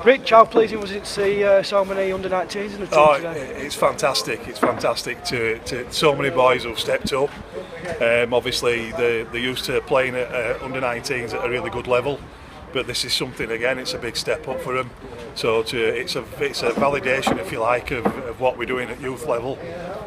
Rich, how pleasing was it to see so many under-19s in the team today? It's fantastic. It's fantastic to so many boys who've stepped up. Obviously, they're used to playing at under-19s at a really good level, but this is something again. It's a big step up for them. So it's a validation, if you like, of what we're doing at youth level,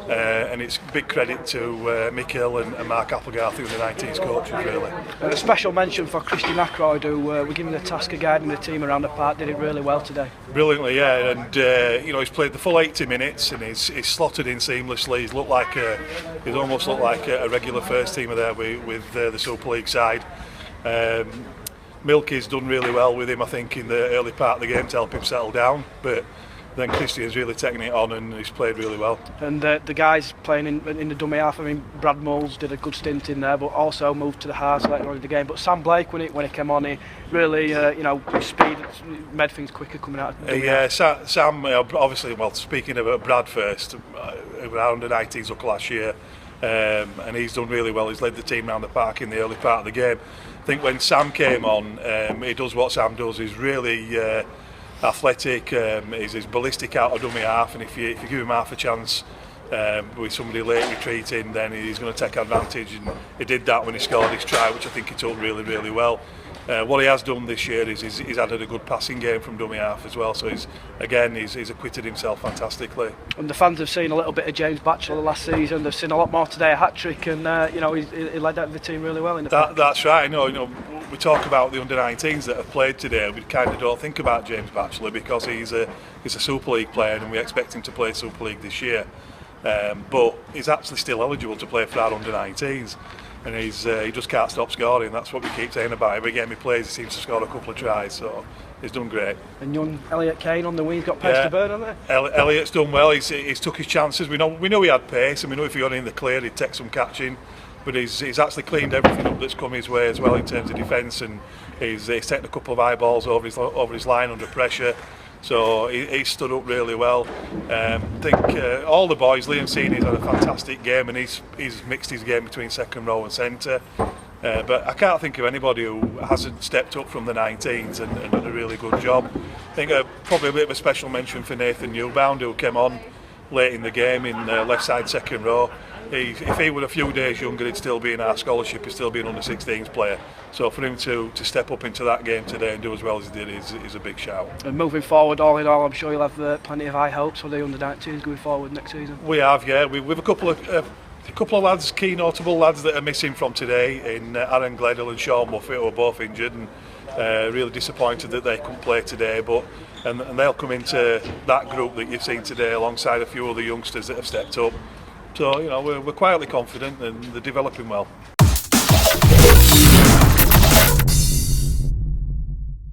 and it's big credit to Mikel and Mark Applegarth, who are the 19s coaches, really. A special mention for Christian Ackroyd, who were given the task of guiding the team around the park. Did it really well today. Brilliantly, yeah, and he's played the full 80 minutes and he's slotted in seamlessly. He's almost looked like a regular first teamer there with the Super League side. Milky's done really well with him, I think, in the early part of the game to help him settle down, but then Christian's really taken it on and he's played really well. And the guys playing in the dummy half, I mean, Brad Moles did a good stint in there, but also moved to the halves later on in the game. But Sam Blake, when he came on, he really, with speed, made things quicker coming out of the dummy half. Sam, obviously, well, speaking of Brad first, around the 19s up last year, and he's done really well. He's led the team around the park in the early part of the game. I think when Sam came on, he does what Sam does. He's really athletic, he's ballistic out of dummy half, and if you give him half a chance with somebody late retreating, then he's going to take advantage, and he did that when he scored his try, which I think he took really, really well. What he has done this year is he's added a good passing game from dummy half as well, so he's acquitted himself fantastically. And the fans have seen a little bit of James Batchelor last season. They've seen a lot more today, a hat-trick, and he led the team really well in the pack. That's right. We talk about the under-19s that have played today. We kind of don't think about James Batchelor because he's a Super League player and we expect him to play Super League this year. But he's actually still eligible to play for our under-19s. And he just can't stop scoring. That's what we keep saying about him. Every game he plays, he seems to score a couple of tries, so he's done great. And young Elliot Kane on the wing, he's got pace to burn, hasn't he? Elliot's done well. He's took his chances. We know he had pace, and we know if he got in the clear, he'd take some catching. But he's actually cleaned everything up that's come his way as well in terms of defence, and he's taken a couple of eyeballs over his line under pressure. So he stood up really well. I think all the boys, Liam Senior's had a fantastic game, and he's mixed his game between second row and centre. But I can't think of anybody who hasn't stepped up from the 19s and done a really good job. I think probably a bit of a special mention for Nathan Newbound, who came on late in the game in left side second row. If he were a few days younger, he'd still be in our scholarship, he'd still be an under-16s player. So for him to step up into that game today and do as well as he did is a big shout. And moving forward, all in all, I'm sure you'll have plenty of high hopes for the under-19s going forward next season. We have, yeah. We've a couple of lads, key notable lads that are missing from today in Aaron Gledhill and Sean Muffet, who are both injured, and really disappointed that they couldn't play today. And they'll come into that group that you've seen today alongside a few other youngsters that have stepped up. So we're quietly confident and they're developing well.